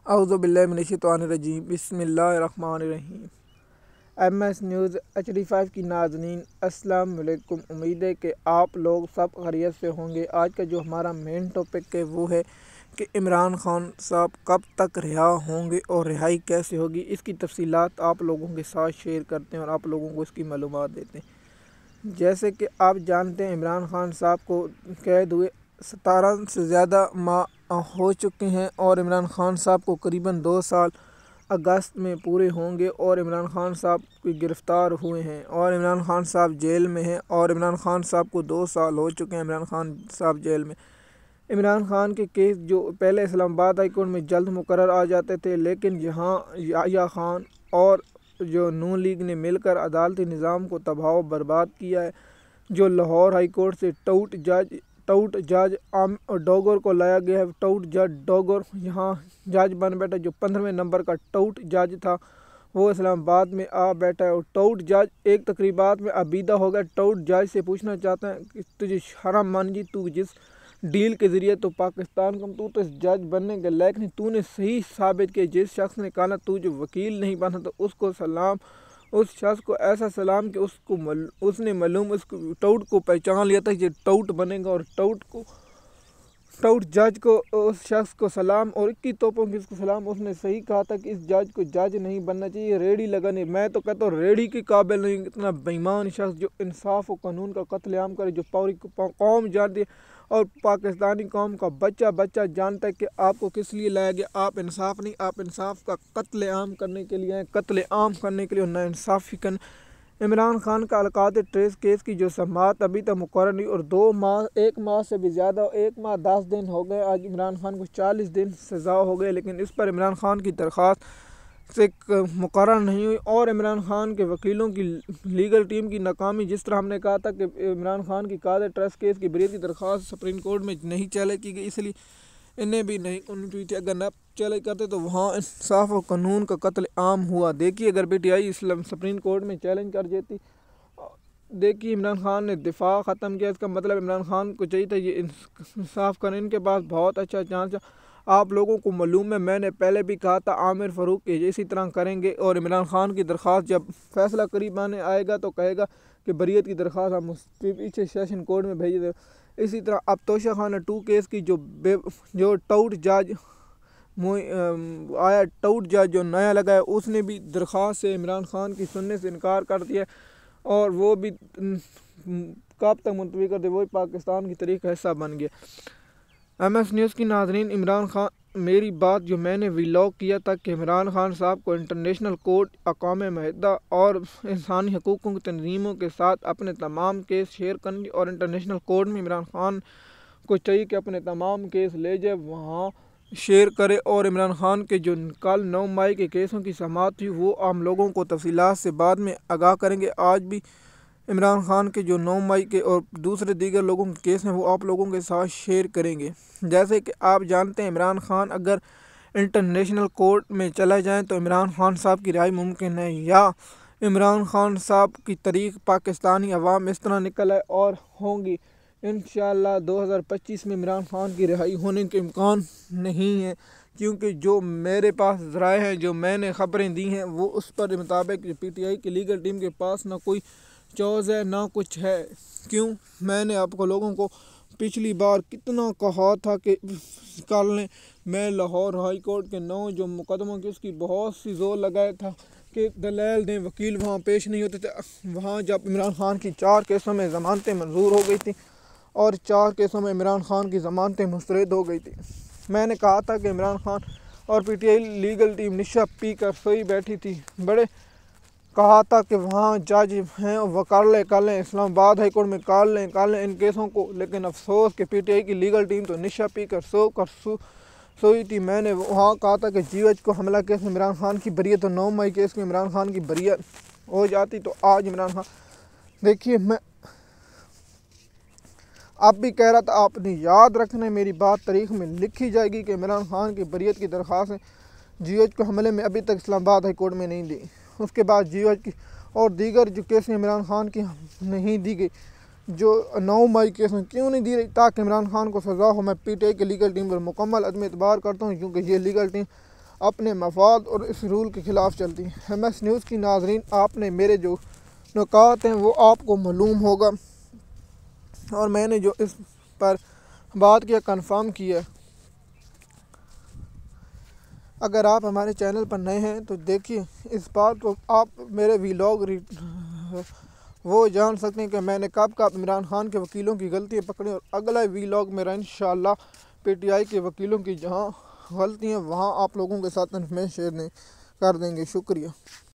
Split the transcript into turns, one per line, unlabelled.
اعوذ باللہ من الشیطان الرجیم، بسم اللہ الرحمن الرحیم۔ ایم ایس نیوز HD5 کی ناظرین السلام علیکم۔ امید ہے کہ آپ لوگ سب خیریت سے ہوں گے۔ آج کا جو ہمارا مین ٹاپک ہے وہ ہے کہ عمران خان صاحب کب تک رہا ہوں گے اور رہائی کیسے ہوگی، اس کی تفصیلات آپ لوگوں کے ساتھ شیئر کرتے ہیں اور آپ لوگوں کو اس کی معلومات دیتے ہیں۔ جیسے کہ آپ جانتے ہیں عمران خان صاحب کو قید ہوئے 17 سے زیادہ ماہ ہو چکے ہیں اور عمران خان صاحب کو قریباً 2 سال اگست میں پورے ہوں گے اور عمران خان صاحب کی گرفتار ہوئے ہیں اور عمران خان صاحب جیل میں ہیں اور عمران خان صاحب کو 2 سال ہو چکے ہیں عمران خان صاحب جیل میں۔ عمران خان کے کیس جو پہلے اسلام آباد ہائی کورٹ میں جلد مقرر آ جاتے تھے، لیکن یہاں یحییٰ خان اور جو نون لیگ نے مل کر عدالتی نظام کو تباہ و برباد کیا ہے، جو لاہور ہائی کورٹ سے ٹاؤٹ جج ڈوگر کو لایا گیا ہے۔ ٹاؤٹ جج ڈوگر یہاں جج بن بیٹھا، جو 15ویں نمبر کا ٹاؤٹ جج تھا وہ اسلام آباد میں آ بیٹھا ہے اور ٹاؤٹ جج ایک تقریبات میں عبیدہ ہو گیا۔ ٹاؤٹ جج سے پوچھنا چاہتا ہے کہ تجھے شرم مان جی، تو جس ڈیل کے ذریعے تو پاکستان کا تو اس جج بننے کے لائق نہیں، تو نے صحیح ثابت کیا۔ جس شخص نے کہا تو جو وکیل نہیں بنا تو اس کو سلام، اس شخص کو ایسا سلام کہ اس نے معلوم اس کو ٹاؤٹ کو پہچان لیا تھا کہ یہ ٹاؤٹ بنے گا، اور ٹاؤٹ جج کو اس شخص کو سلام اور 21 توپوں کی اس کو سلام۔ اس نے صحیح کہا تھا کہ اس جج کو جج نہیں بننا چاہیے، ریڑھی لگانے، میں تو کہتا ہوں ریڑھی کے قابل نہیں، اتنا بے ایمان شخص جو انصاف و قانون کا قتل عام کرے، جو پوری قوم جانتی ہے اور پاکستانی قوم کا بچہ جانتا ہے کہ آپ کو کس لیے لایا گیا۔ آپ انصاف نہیں، آپ انصاف کا قتل عام کرنے کے لیے ہیں، قتل عام کرنے کے لیے نا انصافی کرنے۔ عمران خان کا القاعدہ ٹریس کیس کی جو سماعت ابھی تک مقرر نہیں اور 1 ماہ سے بھی زیادہ، 1 ماہ 10 دن ہو گئے، آج عمران خان کو 40 دن سزا ہو گئے، لیکن اس پر عمران خان کی درخواست سے مقرر نہیں ہوئی اور عمران خان کے وکیلوں کی لیگل ٹیم کی ناکامی، جس طرح ہم نے کہا تھا کہ عمران خان کی قاعدہ ٹریس کیس کی بریت کی درخواست سپریم کورٹ میں نہیں چیلنج کی گئی، اس لیے انہیں بھی نہیں کی تھی۔ اگر نہ چیلنج کرتے تو وہاں انصاف و قانون کا قتل عام ہوا۔ دیکھیے اگر PTI اسلام سپریم کورٹ میں چیلنج کر دیتی، دیکھیے عمران خان نے دفاع ختم کیا، اس کا مطلب عمران خان کو چاہیے تھا یہ انصاف کریں، ان کے پاس بہت اچھا چانس ہے۔ آپ لوگوں کو معلوم ہے، میں نے پہلے بھی کہا تھا عامر فاروق کے اسی طرح کریں گے اور عمران خان کی درخواست جب فیصلہ قریب آنے آئے گا تو کہے گا کہ بریت کی درخواست ہم پیچھے سیشن کورٹ میں بھیج دیں۔ اسی طرح اب توشہ خانہ 2 کیس کی جو ٹاؤٹ جج آیا، ٹاؤٹ جج جو نیا لگا ہے، اس نے بھی درخواست سے عمران خان کی سننے سے انکار کر دیا اور وہ بھی کب تک منتوی کر دے، وہی پاکستان کی تاریخ کا حصہ بن گیا۔ MS نیوز کی ناظرین، عمران خان میری بات جو میں نے ولاگ کیا تھا کہ عمران خان صاحب کو انٹرنیشنل کورٹ، اقوام متحدہ اور انسانی حقوقوں کی تنظیموں کے ساتھ اپنے تمام کیس شیئر کرنے اور انٹرنیشنل کورٹ میں عمران خان کو چاہیے کہ اپنے تمام کیس لے جائے، وہاں شیئر کرے اور عمران خان کے جو کل 9 مئی کے کیسوں کی سماعت تھی وہ عام لوگوں کو تفصیلات سے بعد میں آگاہ کریں گے۔ آج بھی عمران خان کے جو 9 مئی کے اور دوسرے دیگر لوگوں کے کیس ہیں وہ آپ لوگوں کے ساتھ شیئر کریں گے۔ جیسے کہ آپ جانتے ہیں عمران خان اگر انٹرنیشنل کورٹ میں چلا جائیں تو عمران خان صاحب کی رہائی ممکن ہے، یا عمران خان صاحب کی تاریخ پاکستانی عوام اس طرح نکل آئے اور ہوں گی انشاءاللہ 2025 میں عمران خان کی رہائی ہونے کے امکان نہیں ہے، کیونکہ جو میرے پاس ذرائع ہیں، جو میں نے خبریں دی ہیں، وہ اس پر مطابق PTI کی لیگل ٹیم کے پاس نہ کوئی چوز ہے نہ کچھ ہے۔ کیوں؟ میں نے آپ کو لوگوں کو پچھلی بار کتنا کہا تھا کہ کر لیں، میں لاہور ہائی کورٹ کے 9 جو مقدموں کی اس کی بہت سی زور لگایا تھا کہ دلائل دیں، وکیل وہاں پیش نہیں ہوتے تھے۔ وہاں جب عمران خان کی 4 کیسوں میں ضمانتیں منظور ہو گئی تھیں اور 4 کیسوں میں عمران خان کی ضمانتیں مسترد ہو گئی تھیں، میں نے کہا تھا کہ عمران خان اور PTI لیگل ٹیم نشا پی کر سوئی بیٹھی تھی، بڑے کہا تھا کہ وہاں جج ہیں وہ کر لیں اسلام آباد ہائی کورٹ میں کر لیں ان کیسوں کو، لیکن افسوس کہ PTI کی لیگل ٹیم تو نشا پی کر سوئی تھی۔ میں نے وہاں کہا تھا کہ GH کو حملہ کیس میں عمران خان کی بریت اور 9 مئی کیس میں عمران خان کی بریت ہو جاتی تو آج عمران خان، دیکھیے میں اب بھی کہہ رہا تھا، آپ نے یاد رکھنا ہے میری بات تاریخ میں لکھی جائے گی کہ عمران خان کی بریت کی درخواست GH کو حملے میں ابھی تک اسلام آباد ہائی کورٹ میں نہیں دی، اس کے بعد GH کی اور دیگر جو کیسیں عمران خان کی نہیں دی گئی، جو 9 مئی کیس میں کیوں نہیں دی رہی تاکہ عمران خان کو سزا ہو۔ میں PTI کی لیگل ٹیم پر مکمل عدم اعتبار کرتا ہوں، کیونکہ یہ لیگل ٹیم اپنے مفاد اور اس رول کے خلاف چلتی ہیں۔ ایم ایس نیوز کی ناظرین، آپ نے میرے جو نکات ہیں وہ آپ کو معلوم ہوگا، اور میں نے جو اس پر بات کیا کنفرم کیا۔ اگر آپ ہمارے چینل پر نئے ہیں تو دیکھیے اس بات کو، آپ میرے ویلاگ وہ جان سکتے ہیں کہ میں نے کب کب عمران خان کے وکیلوں کی غلطیاں پکڑی، اور اگلا ویلاگ میرا انشاءاللہ پی ٹی آئی کے وکیلوں کی جہاں غلطی ہیں وہاں آپ لوگوں کے ساتھ انفارمیشن شیئر کر دیں گے۔ شکریہ۔